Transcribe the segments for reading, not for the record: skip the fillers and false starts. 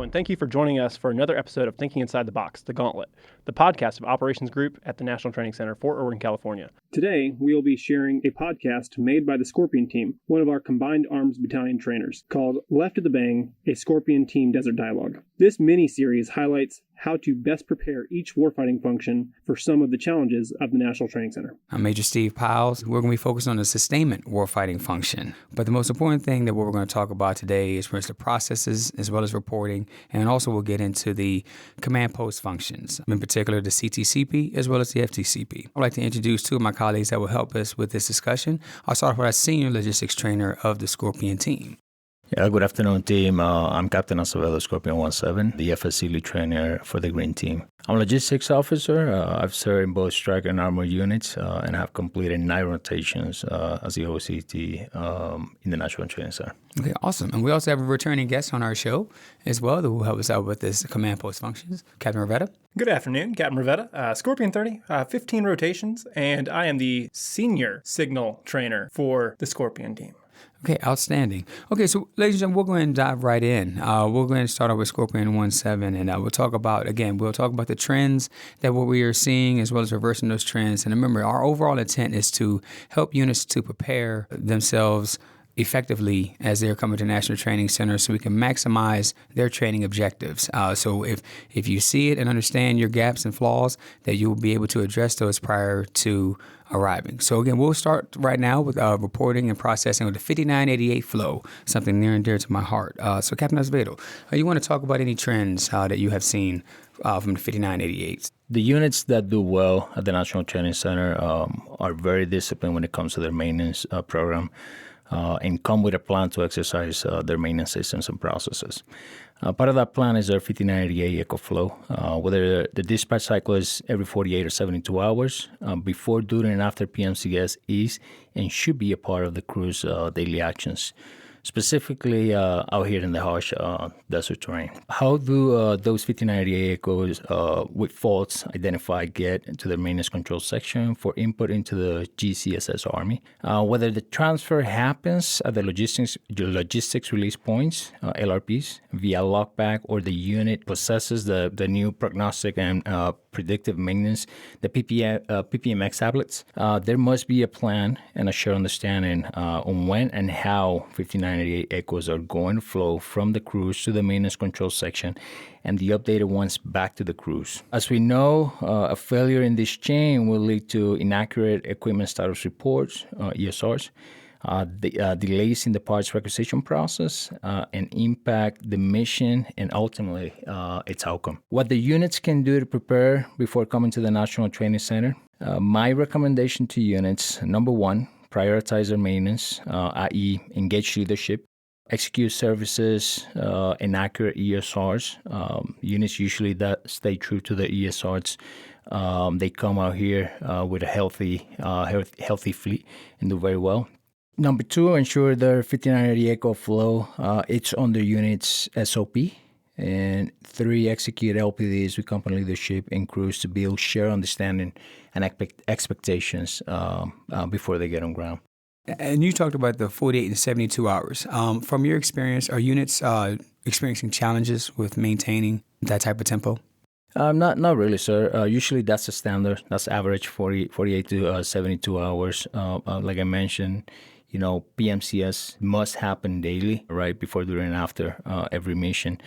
and thank you for joining us for another episode of Thinking Inside the Box, the Gauntlet, the podcast of Operations Group at the National Training Center, Fort Irwin, California. Today, we will be sharing a podcast made by the Scorpion Team, one of our Combined Arms Battalion trainers, called Left of the Bang, a Scorpion Team Desert Dialogue. This mini-series highlights how to best prepare each warfighting function for some of the challenges of the National Training Center. I'm Major Steve Pyles. We're going to be focused on the Sustainment warfighting function. But the most important thing that we're going to talk about today is the processes as well as reporting, and also we'll get into the command post functions, in particular the CTCP as well as the FTCP. I'd like to introduce two of my colleagues that will help us with this discussion. I'll start with our senior logistics trainer of the Scorpion Team. Yeah, good afternoon, team. I'm Captain Acevedo, Scorpion 17, the FSC lead trainer for the Green Team. I'm a logistics officer. I've served in both strike and armor units and have completed 9 rotations as the OCT in the National Training Center. Okay, awesome. And we also have a returning guest on our show as well that will help us out with this command post functions. Captain Revetta. Good afternoon, Captain Revetta, Scorpion 30, 15 rotations, and I am the senior signal trainer for the Scorpion Team. Okay, outstanding. Okay, so ladies and gentlemen, we'll go ahead and dive right in. We'll go ahead and start off with Scorpion 17, and we'll talk about the trends that what we are seeing as well as reversing those trends. And remember, our overall intent is to help units to prepare themselves effectively as they're coming to National Training Center so we can maximize their training objectives. So if you see it and understand your gaps and flaws, that you will be able to address those prior to arriving. So again, we'll start right now with reporting and processing with the 5988 flow, something near and dear to my heart. So Captain Acevedo, you want to talk about any trends that you have seen from the 5988? The units that do well at the National Training Center are very disciplined when it comes to their maintenance program. And come with a plan to exercise their maintenance systems and processes. Part of that plan is their 5988 echo flow, whether the dispatch cycle is every 48 or 72 hours, before, during, and after PMCS is and should be a part of the crew's daily actions, specifically out here in the harsh desert terrain. How do those 5988 echoes with faults identified get into the maintenance control section for input into the GCSS Army? Whether the transfer happens at the logistics release points, LRPs, via lockback, or the unit possesses the new prognostic and predictive maintenance, the PPMX tablets, there must be a plan and a shared understanding on when and how 5988 echoes are going to flow from the crews to the maintenance control section and the updated ones back to the crews. As we know, a failure in this chain will lead to inaccurate equipment status reports, ESRs, delays in the parts requisition process, and impact the mission and ultimately its outcome. What the units can do to prepare before coming to the National Training Center, my recommendation to units, number 1, prioritize their maintenance, i.e. engage leadership, execute services, and accurate ESRs. Units usually that stay true to the ESRs. They come out here with a healthy fleet and do very well. Number 2, ensure their 5980 echo flow. It's on the unit's SOP. And 3, execute LPDs with company leadership and crews to build shared understanding and expectations before they get on ground. And you talked about the 48 and 72 hours. From your experience, are units experiencing challenges with maintaining that type of tempo? Not really, sir. Usually that's the standard. That's average 48 to 72 hours. Like I mentioned, PMCS must happen daily, right, before, during, and after every mission,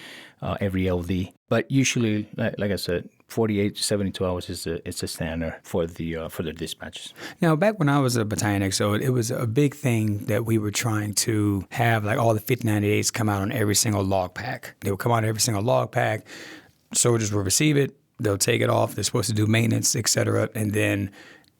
every LD. But usually, like I said, 48 to 72 hours is a standard for the dispatches. Now, back when I was a battalion XO, it was a big thing that we were trying to have, like, all the 5988s come out on every single log pack. They would come out on every single log pack. Soldiers will receive it. They'll take it off. They're supposed to do maintenance, et cetera, and then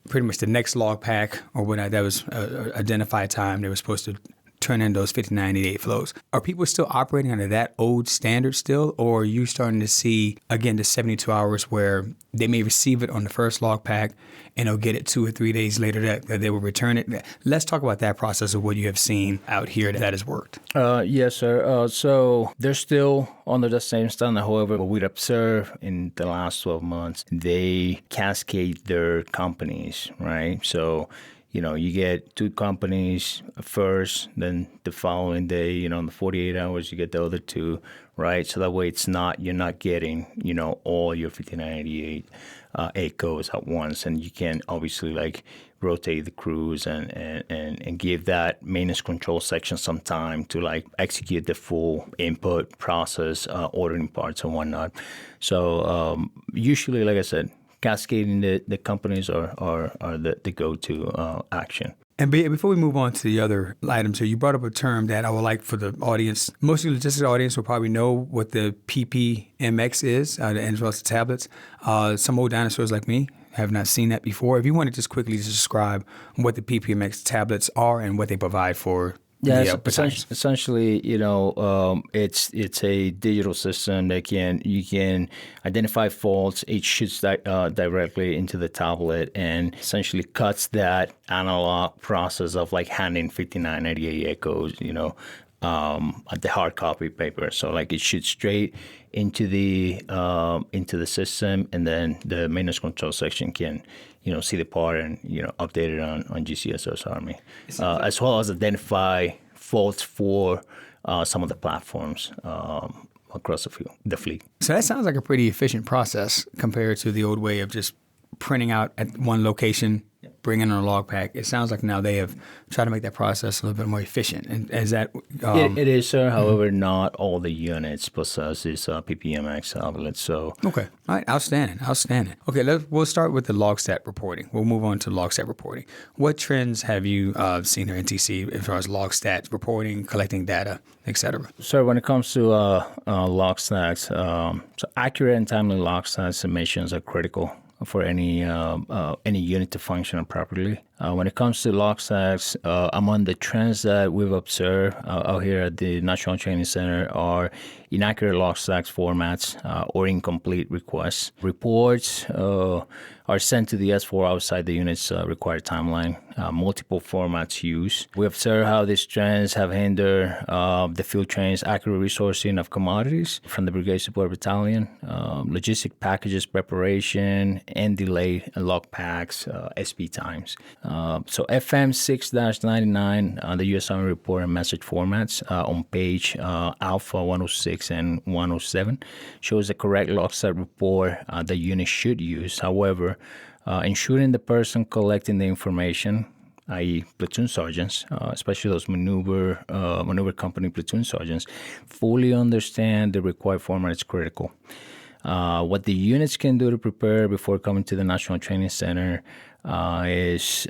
pretty much the next log pack or whatnot, that was identified time, they were supposed to turn in those 5988 flows. Are people still operating under that old standard still, or are you starting to see, again, the 72 hours where they may receive it on the first log pack and they'll get it 2 or 3 days later that they will return it? Let's talk about that process of what you have seen out here that has worked. Yes, sir. So they're still under the same standard. However, what we'd observed in the last 12 months, they cascade their companies, right? So you get 2 companies first, then the following day, in the 48 hours, you get the other 2, right? So that way you're not getting, all your 5988 ACOs at once. And you can obviously rotate the crews and give that maintenance control section some time to execute the full input process, ordering parts and whatnot. So usually, like I said, cascading the companies are the go-to action. And before we move on to the other items here, you brought up a term that I would like for the audience, most of the logistics audience will probably know what the PPMX is, and as well as the tablets. Some old dinosaurs like me have not seen that before. If you want to just quickly describe what the PPMX tablets are and what they provide for. Yeah, essentially, it's a digital system that you can identify faults. It shoots directly into the tablet and essentially cuts that analog process of handing 5988 echoes, the hard copy paper. So it shoots straight into the system, and then the maintenance control section can see the part and update it on GCSO's Army, as well as identify faults for some of the platforms across the fleet. So that sounds like a pretty efficient process compared to the old way of just printing out at one location, bringing on a log pack. It sounds like now they have tried to make that process a little bit more efficient. And is that it is, sir. However, not all the units possess this PPMX tablet. So okay, all right, outstanding. Okay, we'll start with the log stat reporting. We'll move on to log stat reporting. What trends have you seen here in TC as far as log stat reporting, collecting data, etc.? So when it comes to log stats, so accurate and timely log stat submissions are critical for any unit to function properly. When it comes to log stats, among the trends that we've observed out here at the National Training Center are inaccurate log stats formats or incomplete requests. Reports are sent to the S4 outside the unit's required timeline. Multiple formats used. We observe how these trends have hindered the field train's accurate resourcing of commodities from the Brigade Support Battalion, logistic packages preparation, and delayed log packs, SP times. So FM 6-99, the U.S. Army report and message formats on page Alpha 106 and 107 shows the correct log stat report the unit should use. However, ensuring the person collecting the information, i.e. platoon sergeants, especially those maneuver company platoon sergeants, fully understand the required format is critical. What the units can do to prepare before coming to the National Training Center is,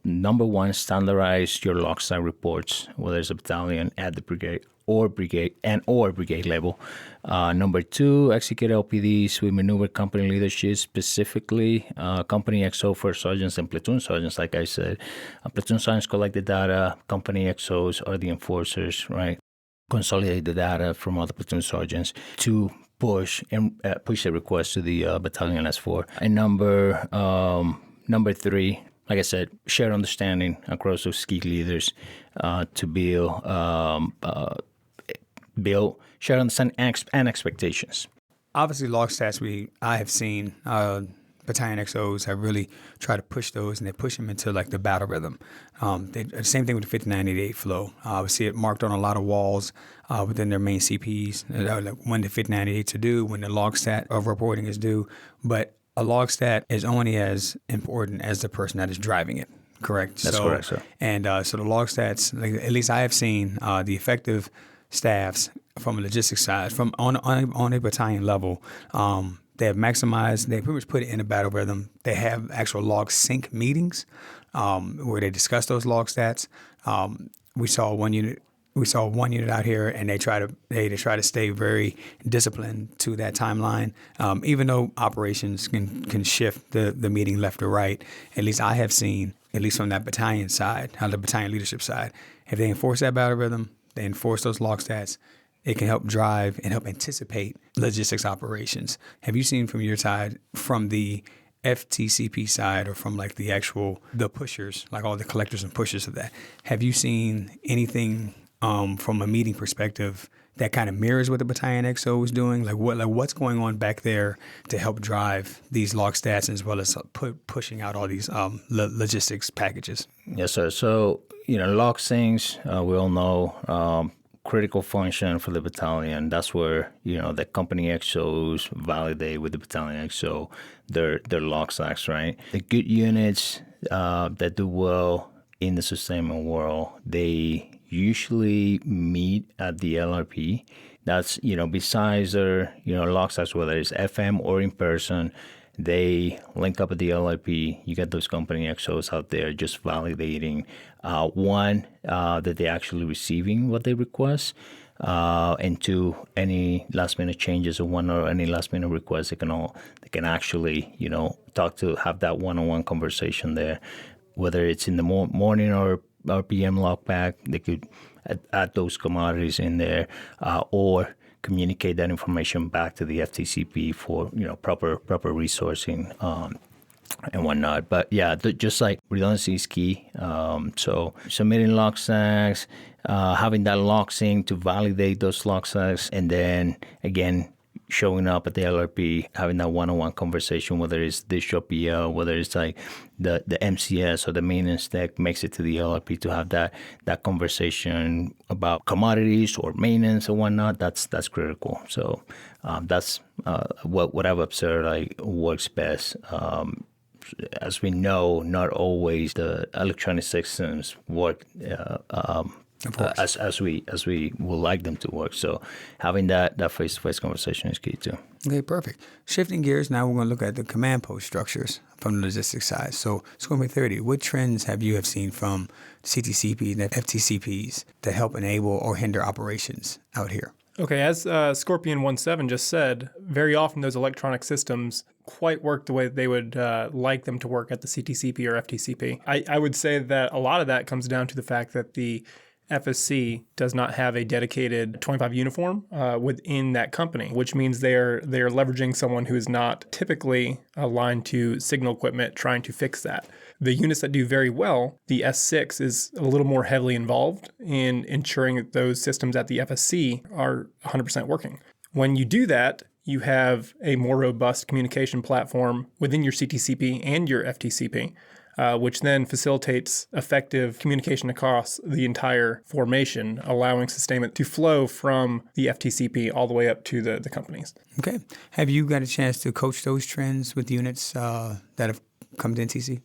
number one, standardize your log stat reports, whether it's a battalion, at the brigade or brigade level. Number two, execute LPDs with maneuver company leadership, specifically company XO for sergeants and platoon sergeants. Like I said, platoon sergeants collect the data, company XOs are the enforcers, right? Consolidate the data from other platoon sergeants to push the request to the battalion S4. And number three, like I said, shared understanding across those key leaders to build shared understanding and expectations. Obviously, log stats I have seen battalion XOs have really tried to push those, and they push them into the battle rhythm. Same thing with the 5988 flow. We see it marked on a lot of walls within their main CPs, when the 5988 to do, when the log stat of reporting is due. But a log stat is only as important as the person that is driving it. Correct. That's correct, sir. And so the log stats, at least I have seen the effective staffs from a logistics side, from on a battalion level, they have maximized. They pretty much put it in a battle rhythm. They have actual log sync meetings where they discuss those log stats. We saw one unit out here, and they try to stay very disciplined to that timeline. Even though operations can shift the meeting left or right, at least I have seen, at least from that battalion side, the battalion leadership side, if they enforce that battle rhythm, they enforce those log stats, it can help drive and help anticipate logistics operations. Have you seen from your side, from the FTCP side, or from the pushers, all the collectors and pushers of that, have you seen anything from a meeting perspective that kind of mirrors what the Battalion XO is doing? What's going on back there to help drive these log stats as well as pushing out all these logistics packages? Yes, sir. So, log syncs, we all know, critical function for the battalion. That's where, the company XOs validate with the Battalion XO their log stacks, right? The good units that do well in the sustainment world, they usually meet at the LRP. That's, besides their, log stacks, whether it's FM or in person, they link up at the LRP. You get those company XOs out there just validating, that they're actually receiving what they request, and two, any last minute changes or any last minute requests, they can actually, have that one-on-one conversation there. Whether it's in the morning or PM log pack, they could add those commodities in there, or communicate that information back to the FTCP for proper resourcing and whatnot. But yeah, just like redundancy is key. So submitting log stacks, having that log sync to validate those log stacks, and then again showing up at the LRP, having that one-on-one conversation, whether it's dish or PL, whether it's like the MCS or the maintenance tech makes it to the LRP to have that conversation about commodities or maintenance and whatnot. That's critical. So that's what I've observed works best. As we know, not always the electronic systems work as we would like them to work. So having that face-to-face conversation is key too. Okay, perfect. Shifting gears, now we're going to look at the command post structures from the logistics side. So Scorpion 30, what trends have you seen from CTCP and FTCPs that help enable or hinder operations out here? Okay, as Scorpion 17 just said, very often those electronic systems quite work the way they would like them to work at the CTCP or FTCP. I would say that a lot of that comes down to the fact that the FSC does not have a dedicated 25 uniform within that company, which means they're leveraging someone who is not typically aligned to signal equipment trying to fix that. The units that do very well, the S6 is a little more heavily involved in ensuring that those systems at the FSC are 100% working. When you do that, you have a more robust communication platform within your CTCP and your FTCP, which then facilitates effective communication across the entire formation, allowing sustainment to flow from the FTCP all the way up to the companies. Okay. Have you got a chance to coach those trends with units that have come to NTC?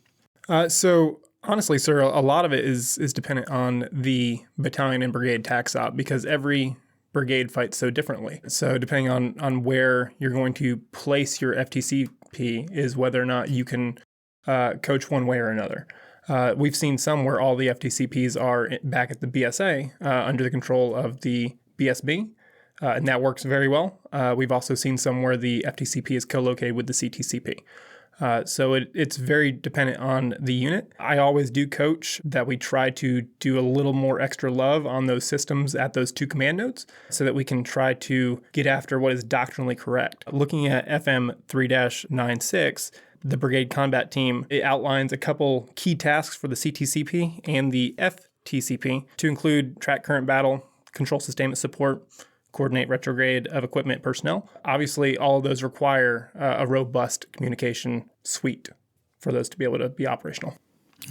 So honestly, sir, a lot of it is dependent on the battalion and brigade tax op, because every brigade fights so differently. So depending on where you're going to place your FTCP is whether or not you can coach one way or another. We've seen some where all the FTCPs are back at the BSA under the control of the BSB, and that works very well. We've also seen some where the FTCP is co-located with the CTCP. So it's very dependent on the unit. I always do coach that we try to do a little more extra love on those systems at those two command nodes so that we can try to get after what is doctrinally correct. Looking at FM 3-96, the Brigade Combat Team, it outlines a couple key tasks for the CTCP and the FTCP to include track current battle, control sustainment support, coordinate retrograde of equipment personnel. Obviously, all of those require a robust communication suite for those to be able to be operational.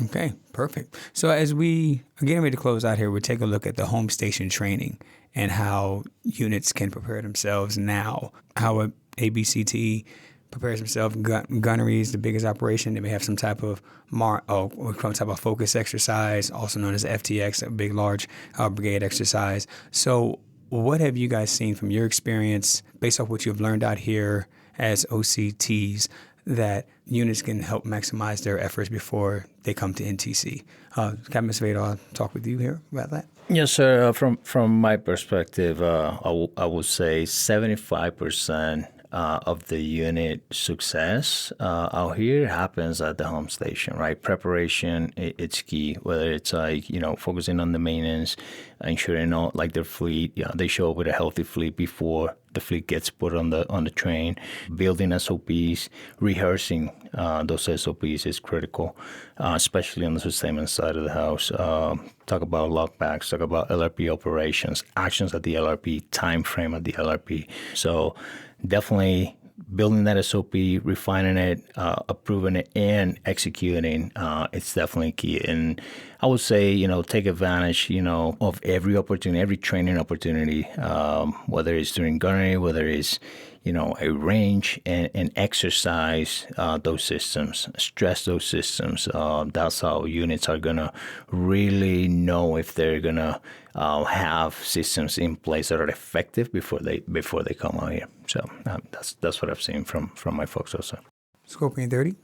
Okay, perfect. So as we are getting ready to close out here, we'll take a look at the home station training and how units can prepare themselves now, how a ABCT prepares themselves. Gunnery is the biggest operation. They may have some type of focus exercise, also known as FTX, a big, large brigade exercise. So what have you guys seen from your experience, based off what you've learned out here as OCTs, that units can help maximize their efforts before they come to NTC? Captain Acevedo, I'll talk with you here about that. Yes, sir. From my perspective, I would say 75% of the unit success out here happens at the home station, right? Preparation, it's key, whether it's focusing on the maintenance, ensuring their fleet, they show up with a healthy fleet before the fleet gets put on the train. Building SOPs, rehearsing those SOPs is critical, especially on the sustainment side of the house. Talk about logbacks, talk about LRP operations, actions at the LRP, time frame at the LRP. So definitely building that SOP, refining it, approving it, and executing, it's definitely key. And I would say, take advantage, of every opportunity, every training opportunity, whether it's during gunnery, whether it's, a range, and exercise those systems, stress those systems. That's how units are going to really know if they're going to have systems in place that are effective before they come out here. So that's what I've seen from my folks also. Scorpion 30.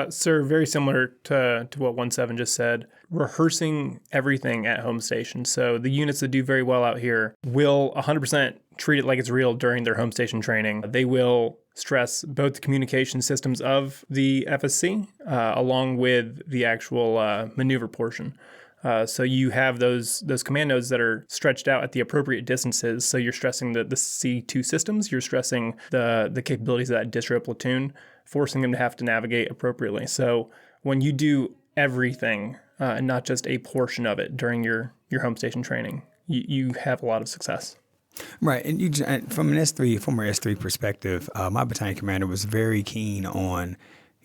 Sir, very similar to what 17 just said, rehearsing everything at home station. So the units that do very well out here will 100% treat it like it's real during their home station training. They will stress both the communication systems of the FSC along with the actual maneuver portion. So you have those command nodes that are stretched out at the appropriate distances. So you're stressing the C2 systems. You're stressing the capabilities of that distro platoon, forcing them to have to navigate appropriately. So when you do everything and not just a portion of it during your home station training, you have a lot of success. Right. And from an former S3 perspective, my battalion commander was very keen on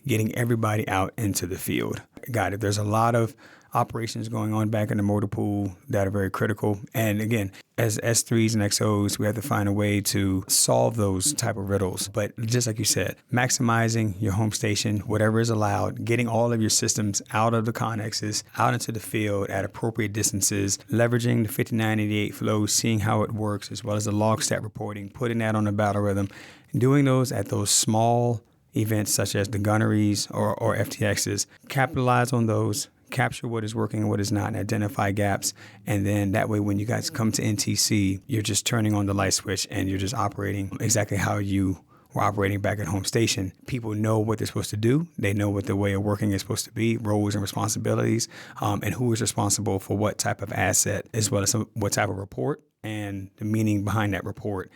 getting everybody out into the field. Got it. There's a lot of operations going on back in the motor pool that are very critical. And again, as S3s and XOs, we have to find a way to solve those type of riddles. But just like you said, maximizing your home station, whatever is allowed, getting all of your systems out of the connexes, out into the field at appropriate distances, leveraging the 5988 flow, seeing how it works, as well as the log stat reporting, putting that on a battle rhythm, doing those at those small events such as the gunneries or FTXs, capitalize on those, capture what is working and what is not, and identify gaps. And then that way, when you guys come to NTC, you're just turning on the light switch and you're just operating exactly how you were operating back at home station. People know what they're supposed to do. They know what the way of working is supposed to be, roles and responsibilities, and who is responsible for what type of asset, as well as what type of report and the meaning behind that report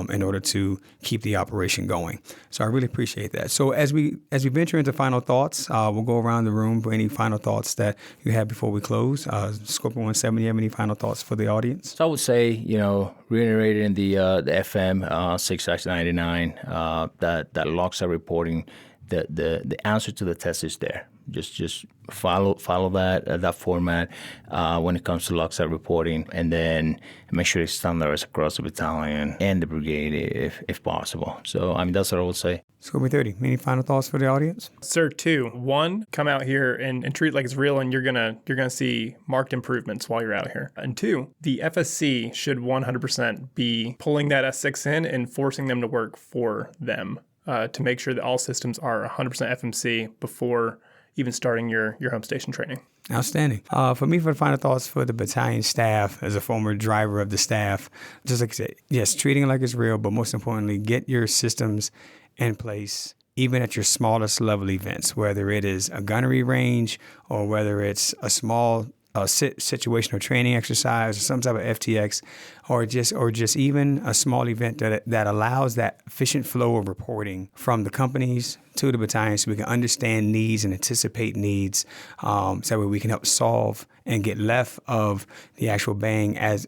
in order to keep the operation going. So I really appreciate that. So as we venture into final thoughts, we'll go around the room for any final thoughts that you have before we close. Scorpion 17, you have any final thoughts for the audience? So I would say, reiterating the FM 6-99, that logs are reporting, the answer to the test is there. Just follow that format when it comes to logsat reporting, and then make sure it's standardized across the battalion and the brigade if possible. So that's what I would say. Scorpion 30, any final thoughts for the audience? Sir, 2. 1, come out here and treat it like it's real, and you're gonna see marked improvements while you're out here. And 2, the FSC should 100% be pulling that S6 in and forcing them to work for them to make sure that all systems are 100% FMC before even starting your home station training. Outstanding. For me, for the final thoughts for the battalion staff, as a former driver of the staff, just like I said, yes, treating it like it's real, but most importantly, get your systems in place, even at your smallest level events, whether it is a gunnery range or whether it's a small situational training exercise or some type of FTX, or just even a small event that allows that efficient flow of reporting from the companies to the battalion, so we can understand needs and anticipate needs, so that way we can help solve and get left of the actual bang, as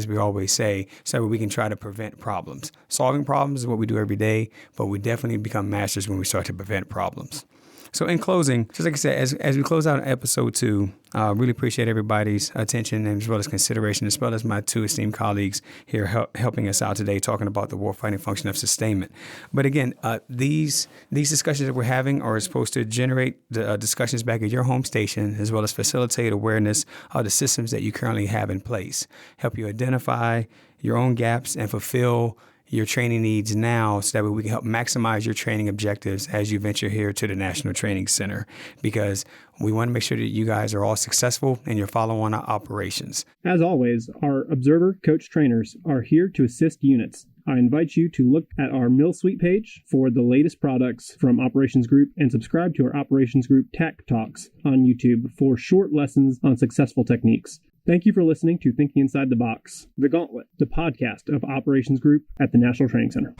we always say, so that we can try to prevent problems. Solving problems is what we do every day, but we definitely become masters when we start to prevent problems. So in closing, just like I said, as we close out episode 2, really appreciate everybody's attention and as well as consideration, as well as my 2 esteemed colleagues here helping us out today, talking about the warfighting function of sustainment. But again, these discussions that we're having are supposed to generate the discussions back at your home station, as well as facilitate awareness of the systems that you currently have in place, help you identify your own gaps and fulfill your training needs now, so that way we can help maximize your training objectives as you venture here to the National Training Center, because we want to make sure that you guys are all successful in your follow-on operations. As always, our observer coach trainers are here to assist units. I invite you to look at our Mill Suite page for the latest products from Operations Group and subscribe to our Operations Group Tech Talks on YouTube for short lessons on successful techniques. Thank you for listening to Thinking Inside the Box, the Gauntlet, the podcast of Operations Group at the National Training Center.